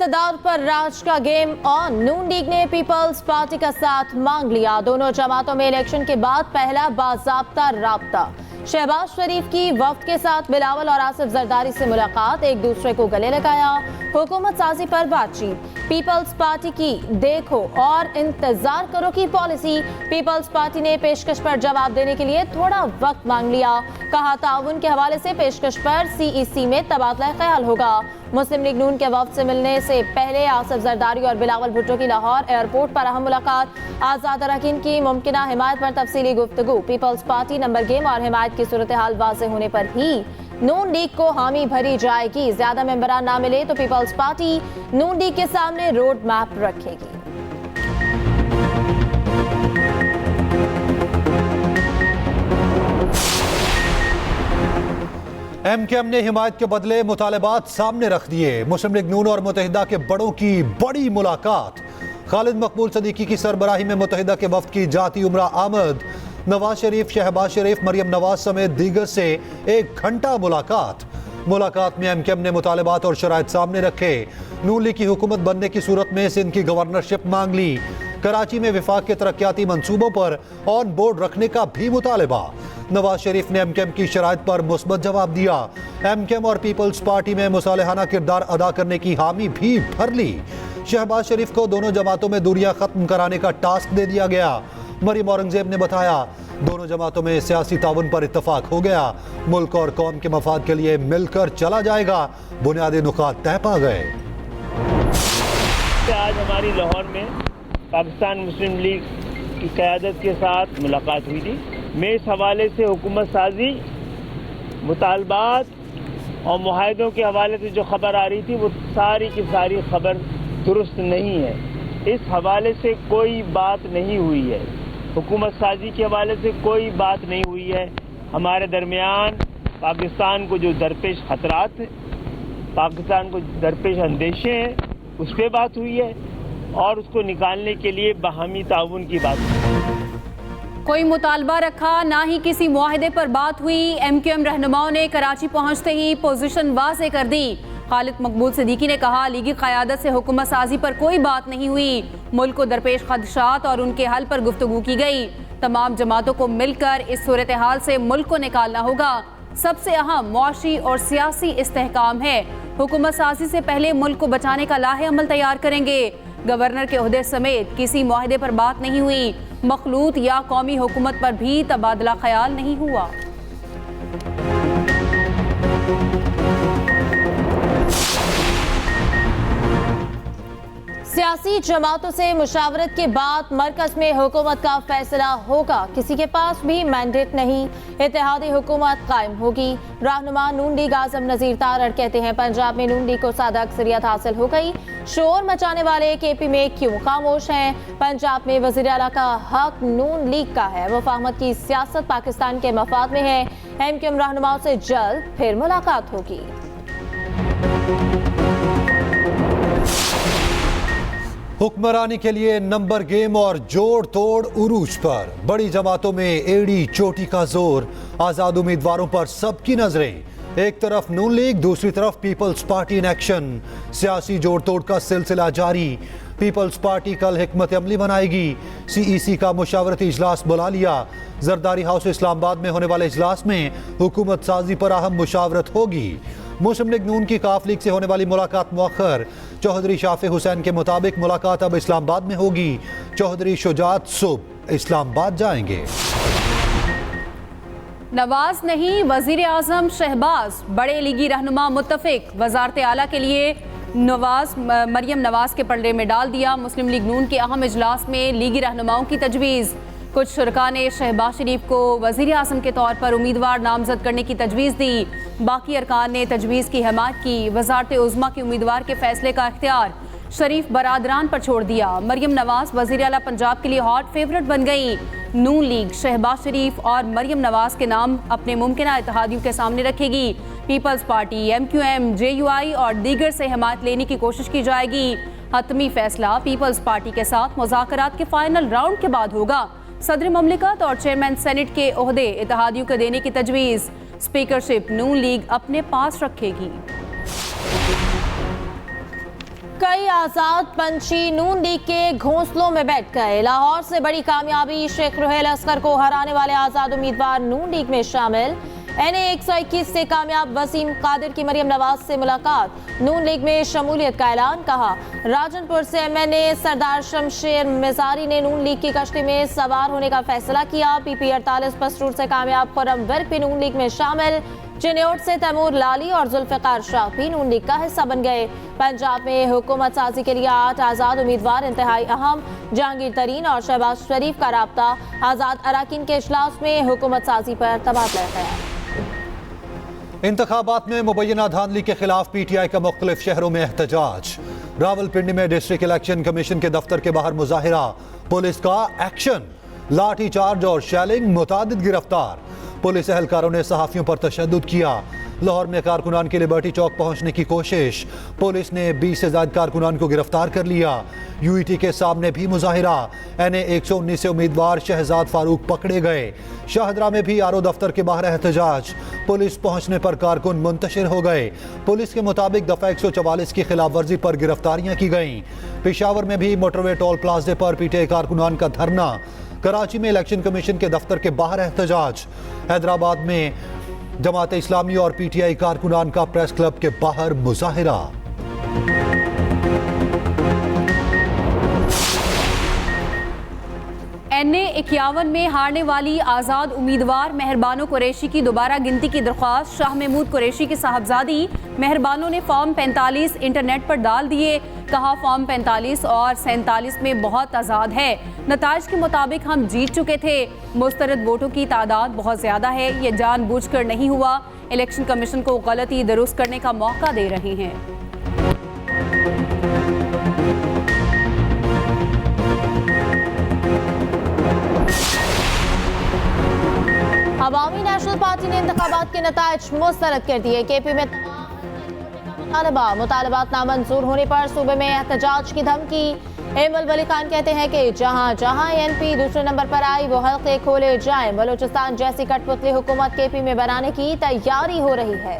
इक्तदार पर राज का गेम और नून लीग ने पीपल्स पार्टी का साथ मांग लिया। दोनों जमातों में इलेक्शन के बाद पहला बाज़ाब्ता राब्ता। शहबाज शरीफ की वफ्द के साथ बिलावल और आसिफ जरदारी से मुलाकात, एक दूसरे को गले लगाया। हुकूमत साजी पर बातचीत। पीपल्स पार्टी की देखो और इंतजार करो की पॉलिसी। पीपल्स पार्टी ने पेशकश पर जवाब देने के लिए थोड़ा वक्त मांग लिया। कहा ताउन के हवाले से पेशकश पर सीईसी में तबादला ख्याल होगा। मुस्लिम लीग नून के वफ्द से मिलने से पहले आसिफ जरदारी और बिलावल भुट्टो की लाहौर एयरपोर्ट पर अहम मुलाकात। आज़ाद अरकान की मुमकिना हिमायत पर तफसीली गुफ्तगू। पीपल्स पार्टी नंबर गेम और हिमायत की सूरत हाल वाज़ेह होने पर ही नून लीग को हामी भरी जाएगी। ज्यादा मेंबरान ना मिले तो पीपल्स पार्टी नून लीग के सामने रोड मैप रखेगी। एमकेएम ने हिमायत के बदले मुतालबात सामने रख दिए। मुस्लिम लीग नून और मुत्तहिदा के बड़ों की बड़ी मुलाकात। खालिद मकबूल सदीकी की सरबराही में मुत्तहिदा के वफ्द की जाती उमरा आमद। नवाज शरीफ, शहबाज शरीफ, मरियम नवाज समेत दीगर से 1 घंटा मुलाकात में एमकेएम ने मुतालबात और शराइत सामने रखे। नून लीग की हुकूमत बनने की सूरत में सिंध की गवर्नरशिप मांग ली। कराची में विफाक के तरक्याती मंसूबों पर ऑन बोर्ड रखने का भी मुतालबा। नवाज शरीफ ने एमकेएम की शराइत पर मुस्बत जवाब दिया। एमकेएम और पीपल्स पार्टी में मुसालहाना किरदार अदा करने की हामी भी भर ली। शहबाज शरीफ को दोनों जमातों में दूरियां खत्म कराने का टास्क दे दिया गया। मरियम औरंगजेब ने बताया दोनों जमातों में सियासी ताउन पर इत्तफाक हो गया। मुल्क और कौम के मफाद के लिए मिलकर चला जाएगा। बुनियादी नुकात तय पा गए। आज हमारी लाहौर में पाकिस्तान मुस्लिम लीग की क़यादत के साथ मुलाकात हुई थी। मैं इस हवाले से हुकूमत साजी, मुतालबात और मुआहदों के हवाले से जो खबर आ रही थी वो सारी की सारी खबर दुरुस्त नहीं है। इस हवाले से कोई बात नहीं हुई है। हुकूमत साजी के हवाले से कोई बात नहीं हुई है। हमारे दरमियान पाकिस्तान को जो दरपेश खतरात, पाकिस्तान को दरपेश अंदेशे हैं, उस पर बात हुई है और उसको निकालने के लिए बाहमी ताउन की बात हुई। कोई मुतालबा रखा ना ही किसी मुआहदे पर बात हुई। एमकेएम रहनुमाओं ने कराची पहुंचते ही पोजीशन वाज़ेह कर दी। खालिद मकबूल सदीकी ने कहा लीगी क़यादत से हुकूमत साजी पर कोई बात नहीं हुई। मुल्क को दरपेश खदशात और उनके हल पर गुफ्तगू की गई। तमाम जमातों को मिलकर इस सूरत हाल से मुल्क को निकालना होगा। सबसे अहम मुआशी और सियासी इस्तेहकाम है। हुकूमत साजी से पहले मुल्क को बचाने का लाहे अमल तैयार करेंगे। गवर्नर के ओहदे समेत किसी मुआहदे पर बात नहीं हुई। मखलूत या कौमी हुकूमत पर भी तबादला ख्याल नहीं हुआ। सियासी जमातों से मुशावरत के बाद मरकज में हुकूमत का फैसला होगा। किसी के पास भी मैंडेट नहीं। इत्तेहादी हुकूमत कायम होगी। रहनुमा नून लीग आजम नजीर तारड़ कहते हैं पंजाब में नून लीग को सादा अक्सरियत हासिल हो गई। शोर मचाने वाले केपी में क्यों खामोश हैं? पंजाब में वज़ीर आला का हक नून लीग का है। वफाकत की सियासत पाकिस्तान के मफाद में है। एमकेएम रहनुमाओं से जल्द फिर मुलाकात होगी। हुक्मरानी के लिए नंबर गेम और जोड़ तोड़ उरूज पर। बड़ी जमातों में एड़ी चोटी का जोर। आजाद उम्मीदवारों पर सबकी नजरें। एक तरफ नून लीग, दूसरी तरफ पीपल्स पार्टी इन एक्शन। सियासी जोड़ तोड़ का सिलसिला जारी। पीपल्स पार्टी कल हिकमत अमली बनाएगी। सीईसी का मुशावरती इजलास बुला लिया। जरदारी हाउस इस्लामाबाद में होने वाले इजलास में हुकूमत साजी पर अहम मुशावरत होगी। मुस्लिम लीग नून की काफ लीग से होने वाली मुलाकात मुअख्खर। चौधरी शाफी हुसैन के मुताबिक मुलाकात अब इस्लामाबाद में होगी। चौधरी शुजात सुबह इस्लामाबाद जाएंगे। नवाज नहीं, वजीर आजम शहबाज, बड़े लीगी रहनुमा मुत्तफिक। वजारत आला के लिए मरियम नवाज के पलड़े में डाल दिया। मुस्लिम लीग नून के अहम इजलास में लीगी रहनुमाओं की तजवीज़। कुछ शुरका ने शहबाज शरीफ को वजीर आज़म के तौर पर उम्मीदवार नामजद करने की तजवीज़ दी। बाकी अरकान ने तजवीज़ की हिमायत की। वज़ारत उज़्मा के उम्मीदवार के फैसले का इख्तियार शरीफ बरादरान पर छोड़ दिया। मरियम नवाज वज़ीर आला पंजाब के लिए हॉट फेवरेट बन गई। नून लीग शहबाज शरीफ और मरियम नवाज के नाम अपने मुमकिन इत्तेहादियों के सामने रखेगी। पीपल्स पार्टी, एमक्यूएम, जेयूआई और दीगर से हिमायत लेने की कोशिश की जाएगी। हतमी फैसला पीपल्स पार्टी के साथ मुज़ाकरात के फाइनल राउंड के बाद होगा। सदर ममलिकत और चेयरमैन सेनेट के ओहदे इत्तेहादियों को देने की तजवीज़। स्पीकरशिप नून लीग अपने पास रखेगी। कई आजाद पंछी नून लीग के घोंसलों में बैठ गए। लाहौर से बड़ी कामयाबी, शेख रुहेल असगर को हराने वाले आजाद उम्मीदवार नून लीग में शामिल। NA 121 से कामयाब वसीम कादिर की मरियम नवाज से मुलाकात, नून लीग में शमूलियत का ऐलान। कहा, राजनपुर से MNA सरदार शमशेर मिजारी ने नून लीग की कश्ती में सवार होने का फैसला किया। PP 48 पसरूर से कामयाब खुर्रम विर्क भी नून लीग में शामिल। चिन्योट से तैमूर लाली और जुल्फिकार शाह भी नून लीग का हिस्सा बन गए। पंजाब में हुकूमत साजी के लिए 8 आजाद उम्मीदवार इंतहाई अहम, जहांगीर तरीन और शहबाज शरीफ का राब्ता। आजाद अराकीन के इजलास में हुकूमत साजी पर तबादला ख्याल। इंतखाबात में मुबैना धांधली के खिलाफ PTI का मुख्तलिफ शहरों में एहतजाज। रावलपिंडी में डिस्ट्रिक्ट इलेक्शन कमीशन के दफ्तर के बाहर मुजाहिरा, पुलिस का एक्शन, लाठी चार्ज और शैलिंग, मुतादिद गिरफ्तार। पुलिस एहलकारों ने सहाफियों पर तशद्दुद किया। लाहौर में कारकुनान के लिबर्टी चौक पहुंचने की कोशिश, पुलिस ने 20 से ज्यादा कारकुनान को गिरफ्तार कर लिया। UET के सामने भी मुजाहिरा, NA 119 से उम्मीदवार शहजाद फारूक पकड़े गए। शाहदरा में भी RO दफ्तर के बाहर एहतजाज, पुलिस पहुंचने पर कारकुन मुंतशिर हो गए। पुलिस के मुताबिक दफा 144 की खिलाफ वर्जी पर गिरफ्तारियां की गईं। पेशावर में भी मोटरवे टोल प्लाजे पर PTI कारकुनान का धरना। कराची में इलेक्शन कमीशन के दफ्तर के बाहर एहतजाज। हैदराबाद में जमात इस्लामी और PTI कारकुनान का प्रेस क्लब के बाहर मुजाहिरा। NA 51 में हारने वाली आज़ाद उम्मीदवार मेहरबानो कुरैशी की दोबारा गिनती की दरख्वास्त। शाह महमूद कुरैशी की साहबजादी मेहरबानो ने फॉर्म 45 इंटरनेट पर डाल दिए। कहा, फॉर्म 45 और 47 में बहुत तजाद है। नताइज के मुताबिक हम जीत चुके थे, मुस्तरद वोटों की तादाद बहुत ज़्यादा है, ये जानबूझकर नहीं हुआ। इलेक्शन कमीशन को गलती दुरुस्त करने का मौका दे रहे हैं। अवामी नेशनल पार्टी ने इंतखाबात के नताइज मुस्तरद कर दिए। KP में मुतालबात नामंजूर होने पर सूबे में एहतजाज की धमकी। एमल वली खान कहते हैं कि जहां जहां NP दूसरे नंबर पर आई वो हल्के खोले जाएं। बलूचिस्तान जैसी कठपुतली हुकूमत KP में बनाने की तैयारी हो रही है।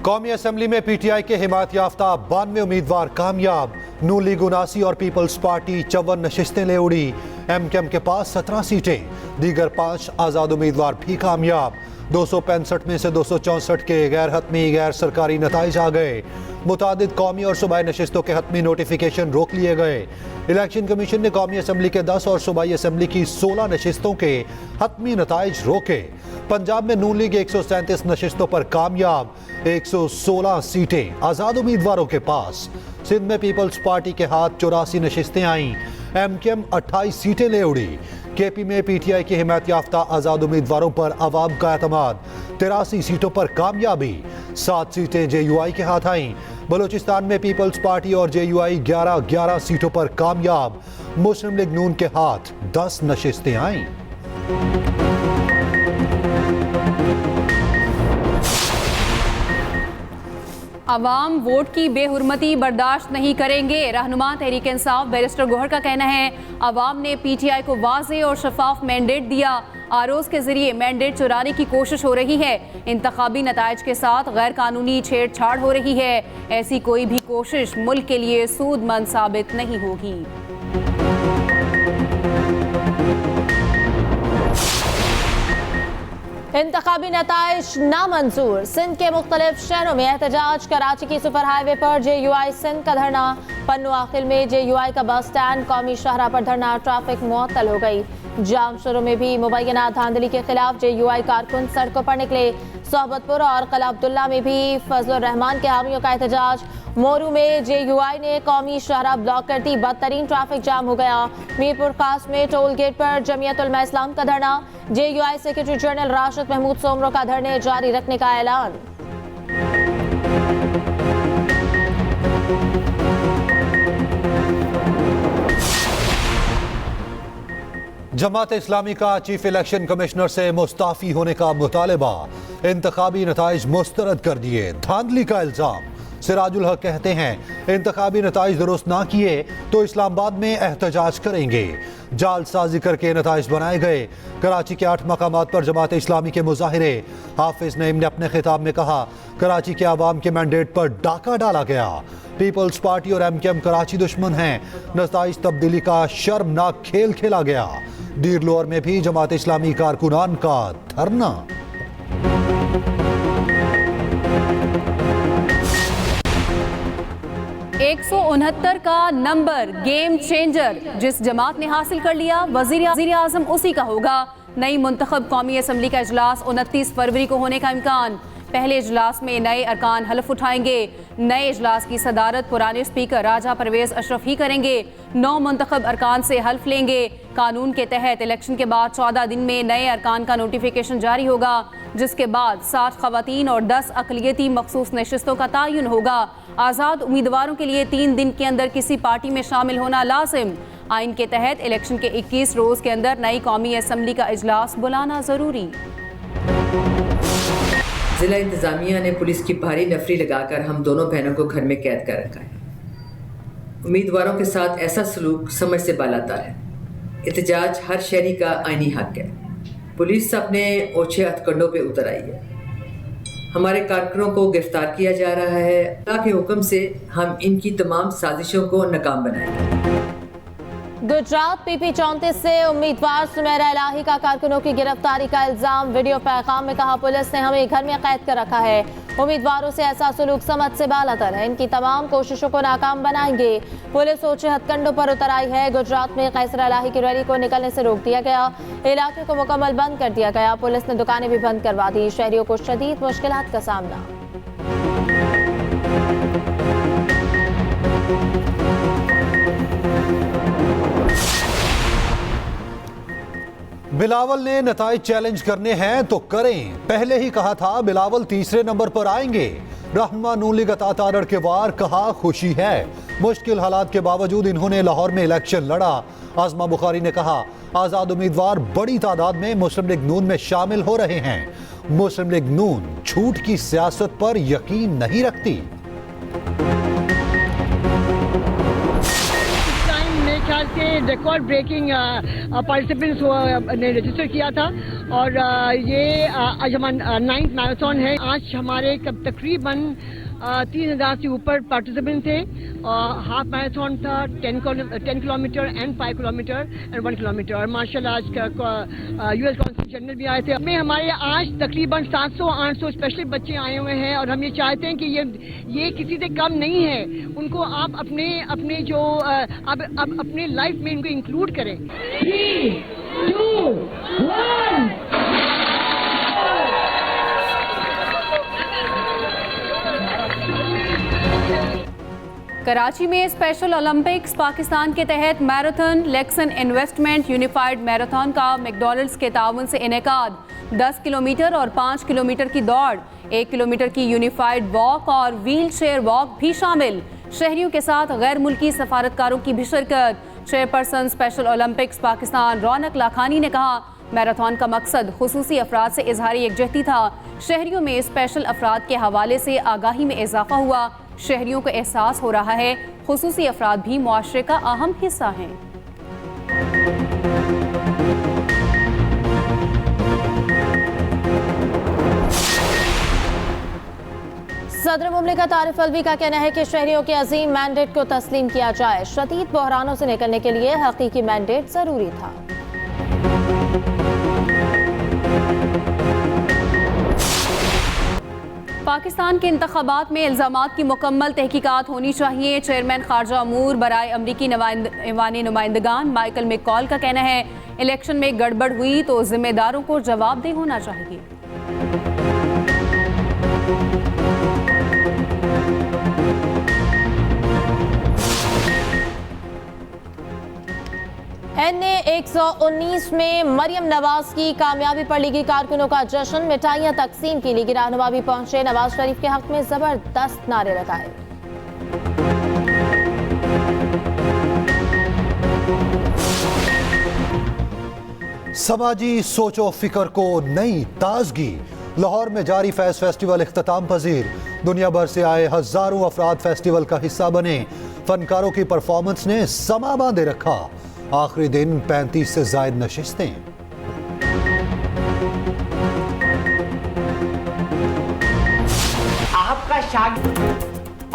कौमी असम्बली में PTI के हिमायत याफ्ता 92 उम्मीदवार कामयाब। नून लीग 79 और पीपल्स पार्टी 54 नशिस्तें ले उड़ी। MKM के पास 17 सीटें, दीगर 5 आज़ाद उम्मीदवार भी कामयाब। 265 में से 264 के गैर हतमी गैर सरकारी नताइज आ गए। मुतादिद कौमी और सूबाई नशिस्तों के हतमी नोटिफिकेशन रोक लिए गए। इलेक्शन कमीशन ने कौमी असम्बली के 10 और सूबाई असम्बली की 16 नशिस्तों के हतमी नताइज रोके। पंजाब में नून लीग 137 नशिस्तों पर कामयाब, 116 सीटें आज़ाद उम्मीदवारों के पास। सिंध में पीपल्स पार्टी के हाथ 84 नशिस्तें आईं। MKM 28 सीटें ले उड़ी। KP में PTI की हिमायत याफ्ता आज़ाद उम्मीदवारों पर अवाम का एतमाद, 83 सीटों पर कामयाबी। 7 सीटें JUI के हाथ आईं। बलूचिस्तान में पीपल्स पार्टी और JUI 11 सीटों पर कामयाब। मुस्लिम लीग नून के हाथ 10 नशिस्तें आईं। अवाम वोट की बेहुरमती बर्दाश्त नहीं करेंगे। रहनुमा तहरीक इंसाफ बैरिस्टर गोहर का कहना है, अवाम ने PTI को वाज़ेह और शफाफ मैंडेट दिया। ROs के जरिए मैंडेट चुराने की कोशिश हो रही है। इंतखाबी नताइज के साथ गैर कानूनी छेड़छाड़ हो रही है। ऐसी कोई भी कोशिश मुल्क के लिए सूदमंद साबित नहीं होगी। इंतखाबी नताइज नामंजूर, सिंध के मुख्तलिफ शहरों में एहतजाज। कराची की सुपर हाईवे पर JUI सिंध का धरना। पन्नू आखिल में JUI का बस स्टैंड, कौमी शाहरा पर धरना, ट्रैफिक मुअत्तल हो गई। जाम शुरू में भी मुबैना धांधली के खिलाफ JUI कारकुन सड़कों पर निकले। सोहबतपुर और कला अब्दुल्ला में भी फजलुर रहमान के हामियों का एहतजाज। मोरू में JUI ने कौमी शाहरा ब्लॉक कर दी, बदतरीन ट्रैफिक जाम हो गया। मीरपुर खास में टोल गेट पर जमियत उलमा इस्लाम का धरना। JUI secretary general Rashid Mahmood Soomro का धरने जारी रखने का ऐलान। जमात इस्लामी का चीफ इलेक्शन कमिश्नर से मुस्ताफी होने का मुतालबा। इंतखाबी नताइज मुस्तरद कर दिए, धांधली का इल्जाम। सिराजुल हक कहते हैं इंतखाबी नताइज दुरुस्त ना किए तो इस्लामाबाद में एहतजाज करेंगे। जालसाजी करके नताइज बनाए गए। कराची के 8 मकामात पर जमात इस्लामी के मुजाहिरे। हाफिज नईम ने अपने खिताब में कहा कराची के आवाम के मैंडेट पर डाका डाला गया। पीपल्स पार्टी और MKM कराची दुश्मन हैं। नताइज तब्दीली का शर्मनाक खेल खेला गया। डीर लोअर में भी जमात इस्लामी कारकुनान का धरना। एक 169 का नंबर गेम चेंजर जिस जमात ने हासिल कर लिया वजीर आजम उसी का होगा। नई मुंतखब कौमी असम्बली का इजलास 29 फरवरी को होने का इम्कान। पहले इजलास में नए अरकान हल्फ उठाएंगे। नए इजलास की सदारत पुराने स्पीकर राजा परवेज अशरफ ही करेंगे। 9 मुंतखब अरकान से हल्फ लेंगे। कानून के तहत इलेक्शन के बाद 14 दिन में नए अरकान का नोटिफिकेशन जारी होगा, जिसके बाद 60 खवातीन और 10 अक़लियती मखसूस नशिस्तों का तयन होगा। आज़ाद उम्मीदवारों के लिए 3 दिन के अंदर किसी पार्टी में शामिल होना लाजिम। आइन के तहत इलेक्शन के 21 रोज़ के अंदर नई कौमी असम्बली का इजलास बुलाना ज़रूरी। जिला इंतजामिया ने पुलिस की भारी नफरी लगाकर हम दोनों बहनों को घर में कैद कर रखा है। उम्मीदवारों के साथ ऐसा सलूक समझ से बालातर है। एहतजाज हर शहरी का आईनी हक है। पुलिस अपने ओछे हथकंडों पे उतर आई है। हमारे कारकुनों को गिरफ्तार किया जा रहा है। अल्लाह के हुक्म से हम इनकी तमाम साजिशों को नाकाम बनाएंगे। गुजरात PP 34 से उम्मीदवार सुमेरा इलाही का कारकुनों की गिरफ्तारी का इल्जाम। वीडियो पैगाम में कहा पुलिस ने हमें घर में कैद कर रखा है। उम्मीदवारों से ऐसा सलूक समझ से बालातर है। इनकी तमाम कोशिशों को नाकाम बनाएंगे। पुलिस ऊंचे हथकंडों पर उतर आई है। गुजरात में कैसर इलाही की रैली को निकलने से रोक दिया गया। इलाके को मुकम्मल बंद कर दिया गया। पुलिस ने दुकानें भी बंद करवा दी। शहरियों को शदीद मुश्किलात का सामना। बिलावल ने नताइज चैलेंज करने हैं तो करें। पहले ही कहा था बिलावल तीसरे नंबर पर आएंगे। रहनुमा नून लीग अता तारड़ के वार कहा खुशी है। मुश्किल हालात के बावजूद इन्होंने लाहौर में इलेक्शन लड़ा। आजमा बुखारी ने कहा आज़ाद उम्मीदवार बड़ी तादाद में मुस्लिम लीग नून में शामिल हो रहे हैं। मुस्लिम लीग नून झूठ की सियासत पर यकीन नहीं रखती। ख्याल से रिकॉर्ड ब्रेकिंग पार्टिसिपेंट्स ने रजिस्टर किया था और ये आज हमारा 9th मैराथन है। आज हमारे तकरीबन 3000 से ऊपर पार्टिसिपेंट थे। हाफ मैराथन था 10 kilometre and 5 kilometre and 1 kilometre. और माशाल्लाह आज US काउंसिल जनरल भी आए थे। हमें हमारे आज तकरीबन 700-800 स्पेशली बच्चे आए हुए हैं और हम ये चाहते हैं कि ये किसी से कम नहीं है। उनको आप अपने जो अब अपने लाइफ में इनको इंक्लूड करें। 3, 2, 1 कराची में स्पेशल ओलंपिक्स पाकिस्तान के तहत marathon Luxon investment unified marathon का मैकडॉनल्ड्स के ताउन से इनेकाद। 10 किलोमीटर और 5 किलोमीटर की दौड़, 1 किलोमीटर की यूनिफाइड वॉक और व्हील चेयर वॉक भी शामिल। शहरियों के साथ गैर मुल्की सफारतकारों की भी शिरकत। चेयरपर्सन स्पेशल ओलंपिक्स पाकिस्तान रौनक लाखानी ने कहा मैराथन का मकसद खुसूसी अफराद से इजहारी यकजहती था। शहरियों में स्पेशल अफराद के हवाले से आगाही में इजाफा हुआ। शहरियों को एहसास हो रहा है खुसूसी अफराद भी मुआशरे का अहम हिस्सा हैं। सदर मुमलिकत आरिफ अलवी का कहना है कि शहरियों के अजीम मैंडेट को तस्लीम किया जाए। शदीद बहरानों से निकलने के लिए हकीकी मैंडेट जरूरी था। पाकिस्तान के इंतखाबात में इल्जामात की मुकम्मल तहकीकात होनी चाहिए। चेयरमैन खारजा अमूर बराए अमरीकी ऐवान नुमाइंदगान माइकल मैककॉल का कहना है इलेक्शन में गड़बड़ हुई तो जिम्मेदारों को जवाबदेह होना चाहिए। NA 119 में मरियम नवाज की कामयाबी पर लीगी कारकुनों का जश्न। मिठाइयां तकसीम की। लीगी रहनुमा भी पहुंचे। नवाज शरीफ के हक में जबरदस्त नारे लगाए। समाजी सोचो फिक्र को नई ताजगी। लाहौर में जारी फैज फेस्टिवल इख्तिताम पजीर। दुनिया भर से आए हजारों अफराद फेस्टिवल का हिस्सा बने। फनकारों की परफॉर्मेंस ने समा बांधे रखा। आखिरी दिन 35 से जायद नशिस्तें।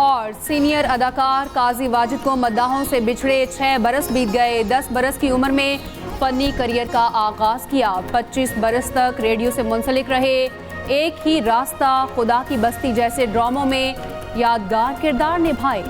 और सीनियर अदाकार काजी वाजिद को मद्दाहों से बिछड़े 6 बरस बीत गए। 10 बरस की उम्र में फनी करियर का आगाज किया। 25 बरस तक रेडियो से मुंसलिक रहे। एक ही रास्ता, खुदा की बस्ती जैसे ड्रामों में यादगार किरदार निभाए।